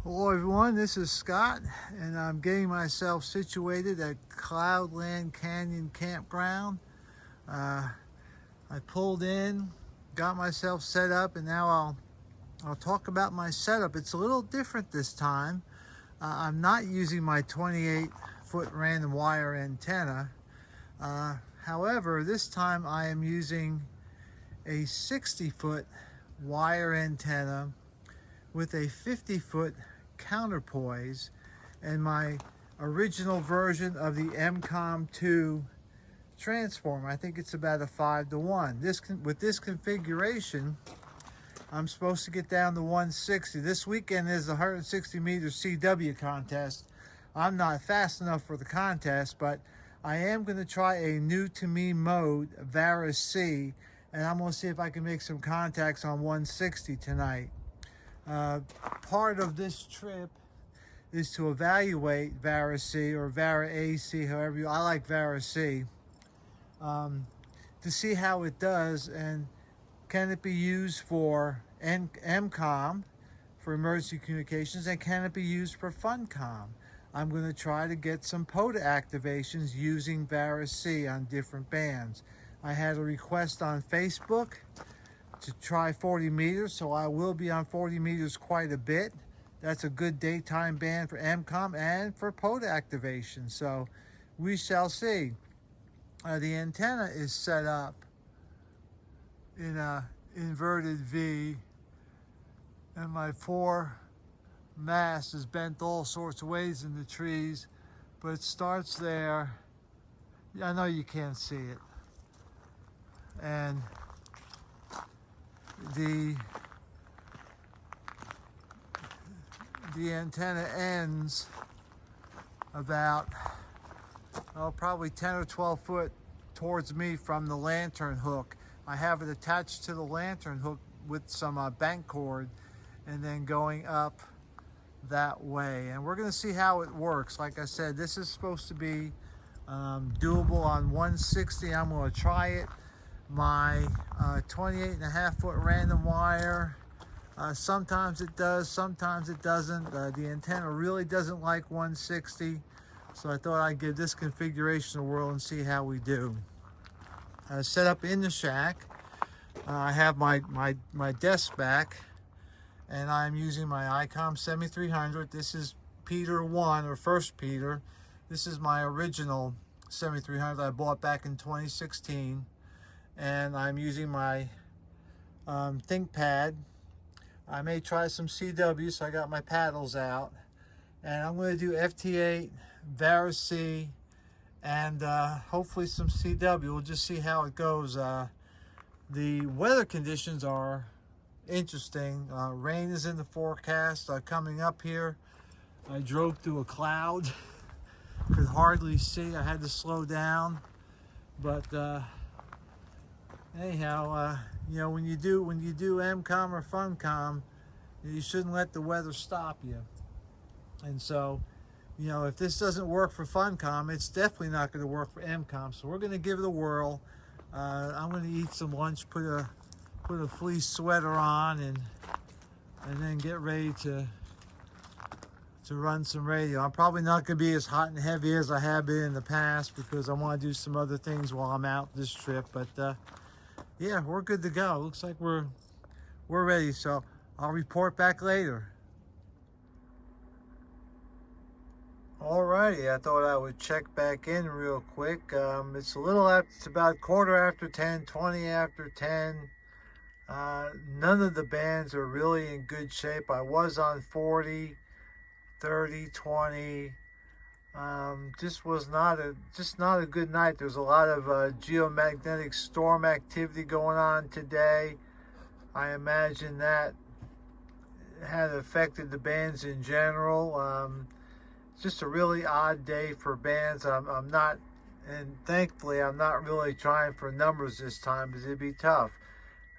Hello everyone, this is Scott and I'm getting myself situated at Cloudland Canyon Campground. I pulled in, got myself set up, and now I'll talk about my setup. It's a little different this time. I'm not using my 28-foot random wire antenna. However, this time I am using a 60-foot wire antenna with a 50-foot counterpoise and my original version of the MCOM2 transformer. I think it's about a 5-to-1. With this configuration, I'm supposed to get down to 160. This weekend is the 160 meter CW contest. I'm not fast enough for the contest, but I am going to try a new to me mode, Varus C, and I'm going to see if I can make some contacts on 160 tonight. Part of this trip is to evaluate Varus C or Vara AC, however I like Varus C, to see how it does and can it be used for MCOM, for emergency communications, and can it be used for FunCom. I'm going to try to get some POTA activations using Varus C on different bands. I had a request on Facebook to try 40 meters, so I will be on 40 meters quite a bit. That's a good daytime band for MCOM and for POTA activation, so we shall see. The antenna is set up in a inverted V, and my 4 mast is bent all sorts of ways in the trees, but it starts there. I know you can't see it, and the antenna ends about probably 10 or 12 foot towards me from the lantern hook. I have it attached to the lantern hook with some bank cord and then going up that way, and we're going to see how it works. Like I said, this is supposed to be doable on 160. I'm going to try it. My 28.5-foot random wire, sometimes it does, sometimes it doesn't. The antenna really doesn't like 160, so I thought I'd give this configuration a whirl and see how we do. Set up in the shack. I have my desk back, and I'm using my ICOM 7300. This is Peter 1, or first Peter. This is my original 7300 I bought back in 2016. And I'm using my ThinkPad. I may try some CW, so I got my paddles out. And I'm going to do FT8, Varus C, and hopefully some CW. We'll just see how it goes. The weather conditions are interesting. Rain is in the forecast coming up here. I drove through a cloud. Could hardly see. I had to slow down. But anyhow, you know, when you do MCOM or FunCom, you shouldn't let the weather stop you. And so, you know, if this doesn't work for FunCom, it's definitely not going to work for MCOM. So we're going to give it a whirl. I'm going to eat some lunch, put a fleece sweater on, and then get ready to run some radio. I'm probably not going to be as hot and heavy as I have been in the past because I want to do some other things while I'm out this trip. But yeah, we're good to go. Looks like we're ready. So I'll report back later. Alrighty, I thought I would check back in real quick. It's about 10:15, 20 after 10. None of the bands are really in good shape. I was on 40, 30, 20. Just not a good night. There's a lot of geomagnetic storm activity going on today. I imagine that had affected the bands in general. It's just a really odd day for bands. And thankfully I'm not really trying for numbers this time because it'd be tough.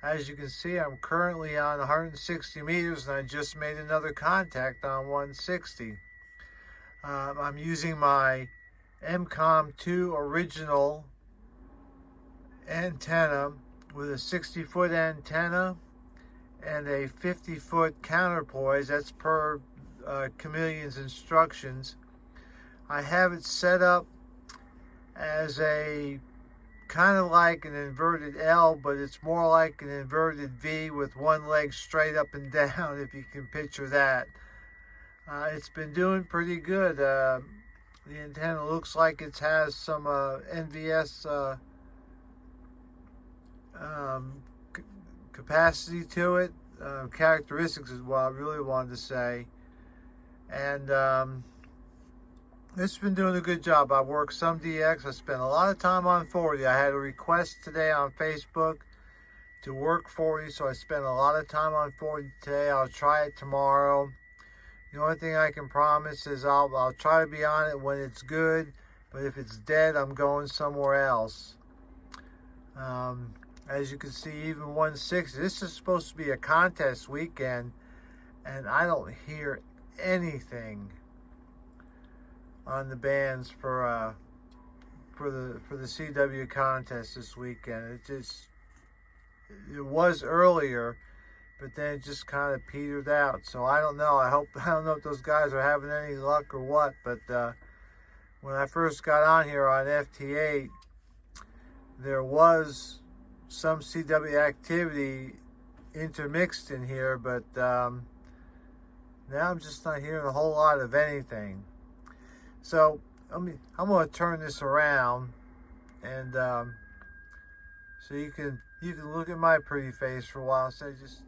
As you can see, I'm currently on 160 meters and I just made another contact on 160. I'm using my MCOM2 original antenna with a 60-foot antenna and a 50-foot counterpoise. That's per Chameleon's instructions. I have it set up as a kind of like an inverted L, but it's more like an inverted V with one leg straight up and down, if you can picture that. It's been doing pretty good. The antenna looks like it has some NVS capacity to it, characteristics is what I really wanted to say. And it's been doing a good job. I worked some DX. I spent a lot of time on 40. I had a request today on Facebook to work 40, so I spent a lot of time on 40 today. I'll try it tomorrow. The only thing I can promise is I'll try to be on it when it's good, but if it's dead, I'm going somewhere else. As you can see, even 160, this is supposed to be a contest weekend, and I don't hear anything on the bands for the CW contest this weekend. It was earlier, but then it just kind of petered out. So I don't know. I don't know if those guys are having any luck or what. But when I first got on here on FT8, there was some CW activity intermixed in here, but now I'm just not hearing a whole lot of anything. So I'm going to turn this around, and so you can look at my pretty face for a while. So just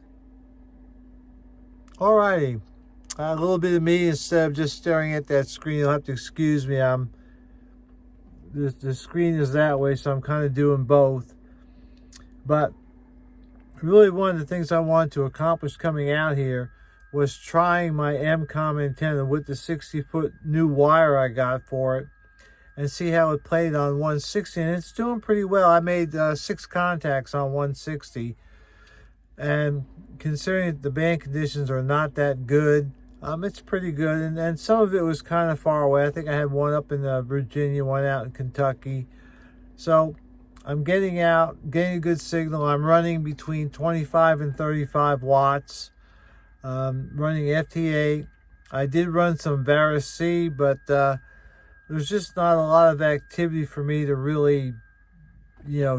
alrighty, a little bit of me instead of just staring at that screen. You'll have to excuse me. The screen is that way, so I'm kind of doing both. But really, one of the things I wanted to accomplish coming out here was trying my MCOM antenna with the 60-foot new wire I got for it and see how it played on 160. And it's doing pretty well. I made 6 contacts on 160. And considering that the band conditions are not that good, it's pretty good. And some of it was kind of far away. I think I had one up in Virginia, one out in Kentucky. So I'm getting a good signal. I'm running between 25 and 35 watts. Running FT8. I did run some Varus C, but there's just not a lot of activity for me to really,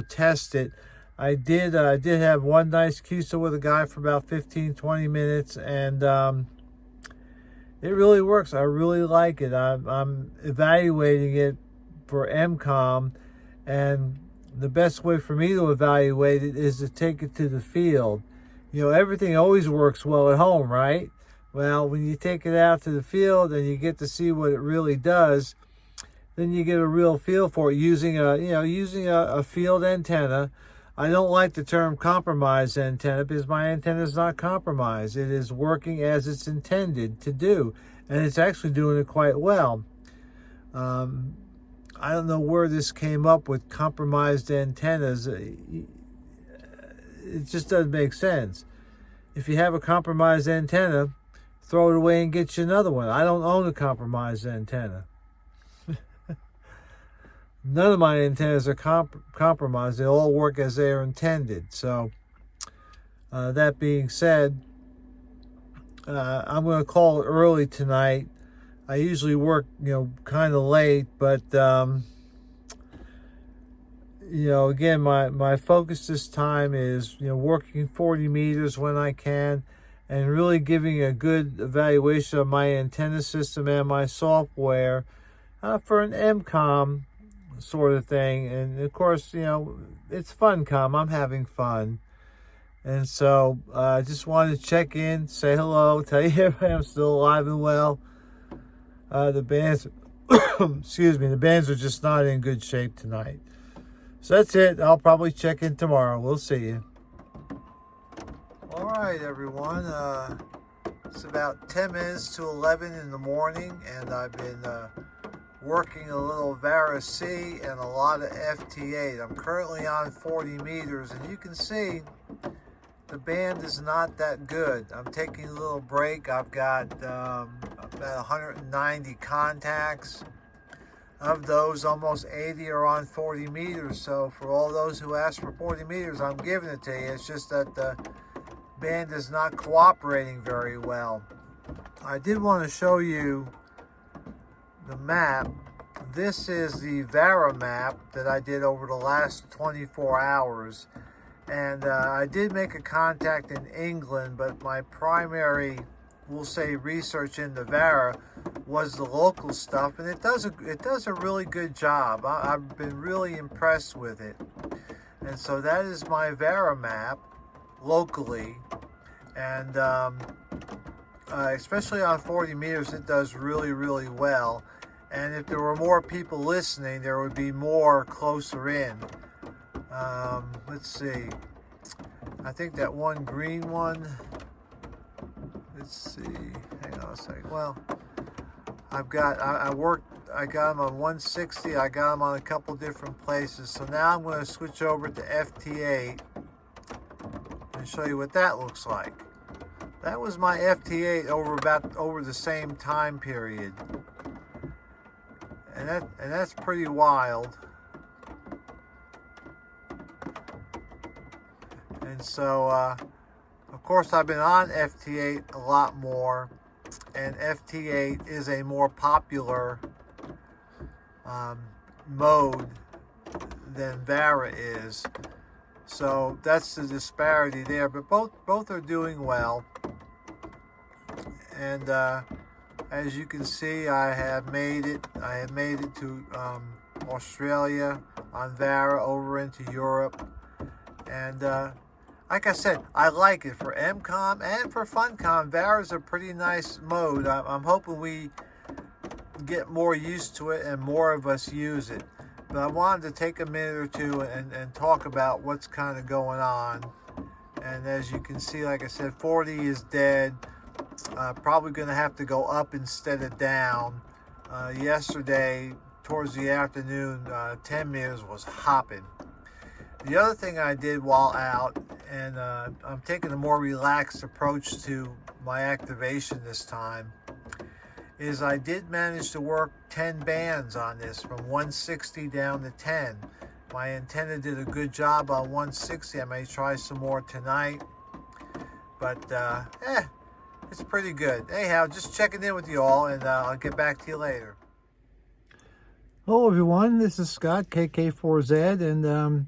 test it. I did have one nice QSO with a guy for about 15-20 minutes, and it really works. I really like it. I'm evaluating it for MCOM, and the best way for me to evaluate it is to take it to the field. Everything always works well at home, right? Well, when you take it out to the field and you get to see what it really does, then you get a real feel for it using a field antenna. I don't like the term compromised antenna because my antenna is not compromised. It is working as it's intended to do, and it's actually doing it quite well. I don't know where this came up with compromised antennas. It just doesn't make sense. If you have a compromised antenna, throw it away and get you another one. I don't own a compromised antenna. None of my antennas are compromised. They all work as they are intended. So that being said, I'm going to call it early tonight. I usually work, kind of late, but again, my focus this time is, working 40 meters when I can and really giving a good evaluation of my antenna system and my software for an MCOM sort of thing. And of course, it's fun com. I'm having fun. And so I just wanted to check in, say hello, tell you everybody I'm still alive and well. The bands, excuse me, the bands are just not in good shape tonight. So that's it. I'll probably check in tomorrow. We'll see you. All right, everyone. It's about 10 minutes to 11 in the morning, and I've been working a little Varus C and a lot of FT8. I'm currently on 40 meters, and you can see the band is not that good. I'm taking a little break. I've got about 190 contacts. Of those, almost 80 are on 40 meters. So for all those who ask for 40 meters, I'm giving it to you. It's just that the band is not cooperating very well. I did want to show you the map. This is the VARA map that I did over the last 24 hours. And I did make a contact in England, but my primary, we'll say, research into VARA was the local stuff, and it does a really good job. I've been really impressed with it. And so that is my VARA map locally, and especially on 40 meters, it does really well. And if there were more people listening, there would be more closer in. Let's see. I think that one green one. Let's see. Hang on a second. Well, I got them on 160. I got them on a couple different places. So now I'm going to switch over to FT8 and show you what that looks like. That was my FT8 over the same time period, and that's pretty wild. And so, of course, I've been on FT8 a lot more, and FT8 is a more popular mode than VARA is. So that's the disparity there, but both are doing well. And as you can see, I have made it to Australia on VARA, over into Europe. And like I said, I like it for MCOM and for FunCom. VARA is a pretty nice mode. I'm hoping we get more used to it and more of us use it. But I wanted to take a minute or two and talk about what's kind of going on. And as you can see, like I said, 40 is dead. Probably going to have to go up instead of down. Yesterday, towards the afternoon, 10 meters was hopping. The other thing I did while out, and I'm taking a more relaxed approach to my activation this time, is I did manage to work 10 bands on this, from 160 down to 10. My antenna did a good job on 160. I may try some more tonight, but it's pretty good. Anyhow, just checking in with you all, and I'll get back to you later. Hello everyone, this is Scott, KK4Z, and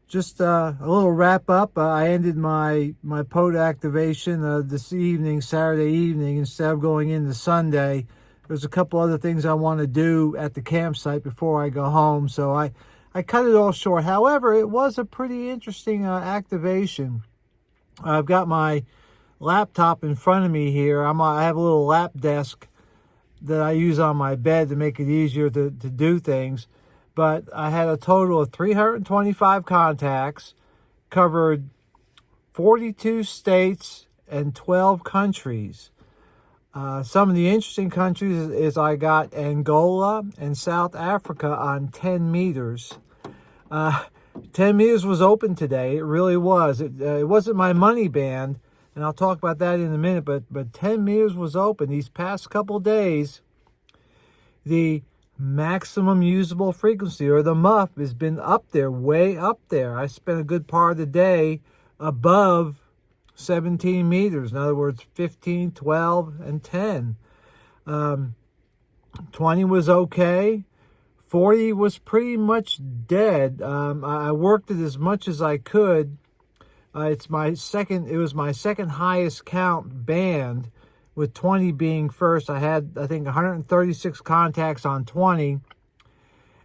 just a little wrap up. I ended my POTA activation this evening, Saturday evening, instead of going into Sunday. There's a couple other things I want to do at the campsite before I go home, so I cut it all short. However, it was a pretty interesting activation. I've got my laptop in front of me here. I have a little lap desk that I use on my bed to make it easier to do things. But I had a total of 325 contacts, covered 42 states and 12 countries. Some of the interesting countries is I got Angola and South Africa on 10 meters. 10 meters was open today. It really was. It wasn't my money band, and I'll talk about that in a minute, but 10 meters was open. These past couple days, the maximum usable frequency, or the MUF, has been up there, way up there. I spent a good part of the day above 17 meters. In other words, 15, 12, and 10. 20 was okay. 40 was pretty much dead. I worked it as much as I could. It was my second highest count band, with 20 being first. I had, I think, 136 contacts on 20,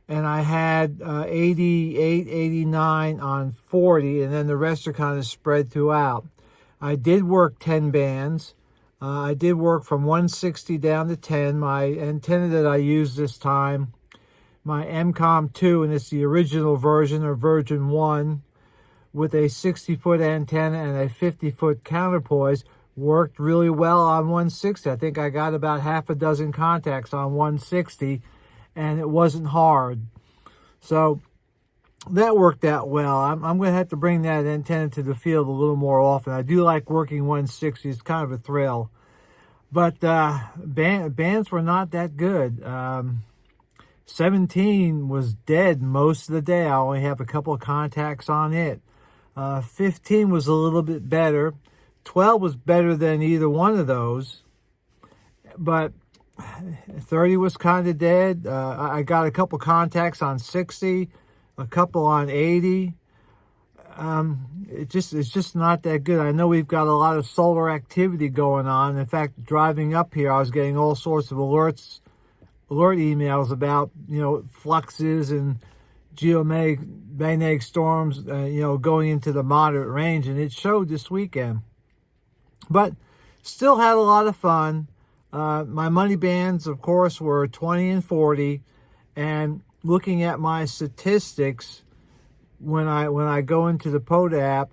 and I had 88, 89 on 40, and then the rest are kind of spread throughout. I did work 10 bands. I did work from 160 down to 10. My antenna that I used this time, my MCOM 2, and it's the original version, or version 1, with a 60-foot antenna and a 50-foot counterpoise, worked really well on 160. I think I got about half a dozen contacts on 160, and it wasn't hard. So that worked out well. I'm going to have to bring that antenna to the field a little more often. I do like working 160. It's kind of a thrill. But bands were not that good. 17 was dead most of the day. I only have a couple of contacts on it. 15 was a little bit better. 12 was better than either one of those. but 30 was kind of dead. I got a couple contacts on 60, a couple on 80. It's just not that good. I know we've got a lot of solar activity going on. In fact, driving up here, I was getting all sorts of alert emails about, fluxes and geomagnetic storms, going into the moderate range, and it showed this weekend. But still had a lot of fun. My money bands, of course, were 20 and 40, and looking at my statistics, when I go into the POTA app,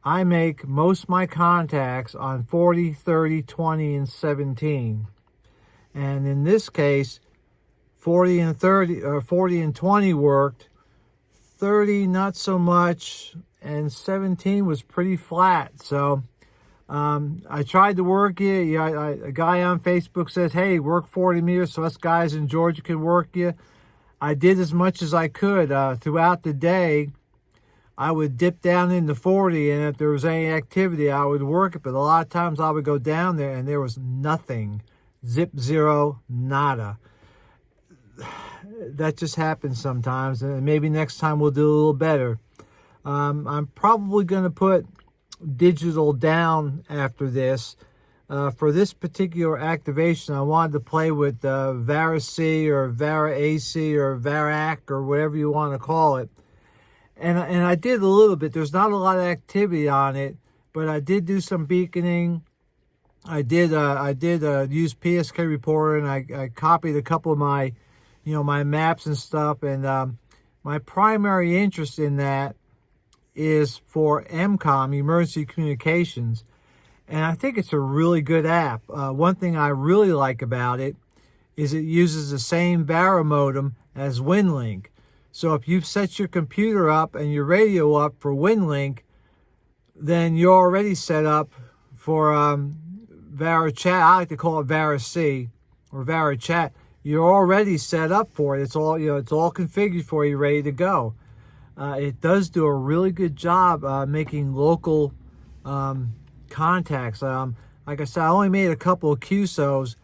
I make most of my contacts on 40, 30, 20, and 17. And in this case, 40 and 20 worked, 30 not so much, and 17 was pretty flat. So I tried to work you. A guy on Facebook says, hey, work 40 meters so us guys in Georgia can work you. I did as much as I could throughout the day. I would dip down into 40, and if there was any activity, I would work it. But a lot of times I would go down there, and there was nothing. Zip, zero, nada. That just happens sometimes, and maybe next time we'll do a little better. I'm probably going to put digital down after this. For this particular activation, I wanted to play with VARA-C or VARA-AC or VARAC or whatever you want to call it. And I did a little bit. There's not a lot of activity on it, but I did do some beaconing. I did use PSK Reporter, and I copied a couple of my, my maps and stuff. And my primary interest in that is for EMCOM, Emergency Communications. And I think it's a really good app. One thing I really like about it is it uses the same VARA modem as WinLink. So if you've set your computer up and your radio up for WinLink, then you're already set up for VARA Chat. I like to call it VARA-C or VARA Chat. You're already set up for it. It's all it's all configured for you, ready to go. It does do a really good job making local contacts. Like I said, I only made a couple of QSOs,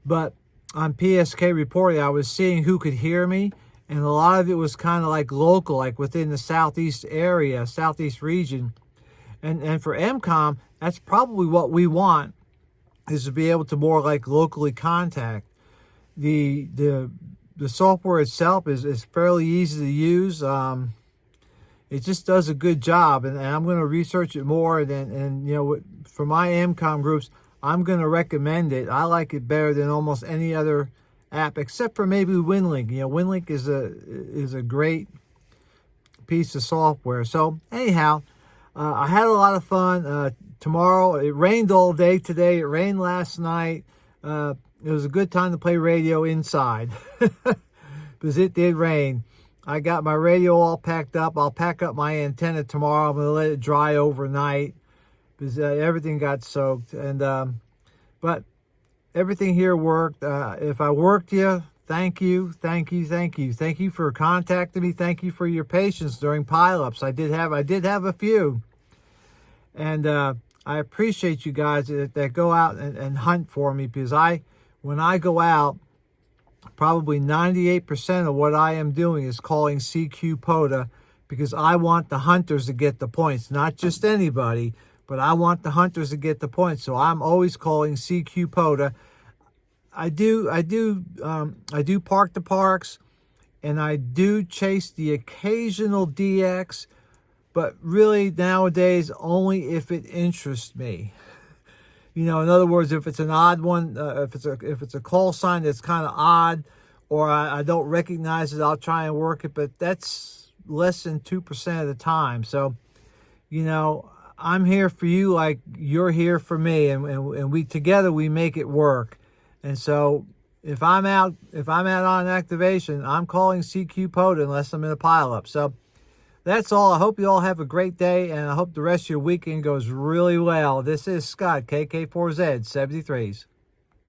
but on PSK Reporting, I was seeing who could hear me. And a lot of it was kind of like local, like within the southeast area, southeast region. And for EMCOM, that's probably what we want, is to be able to more like locally contact. The software itself is fairly easy to use. It just does a good job, and I'm going to research it more. And for my EMCOM groups, I'm going to recommend it. I like it better than almost any other app, except for maybe WinLink. WinLink is a great piece of software. So anyhow, I had a lot of fun. Tomorrow, it rained all day today. It rained last night. It was a good time to play radio inside because it did rain. I got my radio all packed up. I'll pack up my antenna tomorrow. I'm going to let it dry overnight because everything got soaked. But everything here worked. If I worked you, thank you. Thank you for contacting me. Thank you for your patience during pileups. I did have a few. And I appreciate you guys that go out and hunt for me, because when I go out, probably 98% of what I am doing is calling CQ POTA, because I want the hunters to get the points, not just anybody, but I want the hunters to get the points. So I'm always calling CQ POTA. I do park the parks, and I do chase the occasional DX, but really nowadays only if it interests me. In other words, if it's an odd one, if it's a call sign that's kind of odd, or I don't recognize it, I'll try and work it, but that's less than 2% of the time. So, I'm here for you like you're here for me, and we together we make it work. And so if I'm out on activation, I'm calling CQ POTA unless I'm in a pileup. So that's all. I hope you all have a great day, and I hope the rest of your weekend goes really well. This is Scott, KK4Z 73s.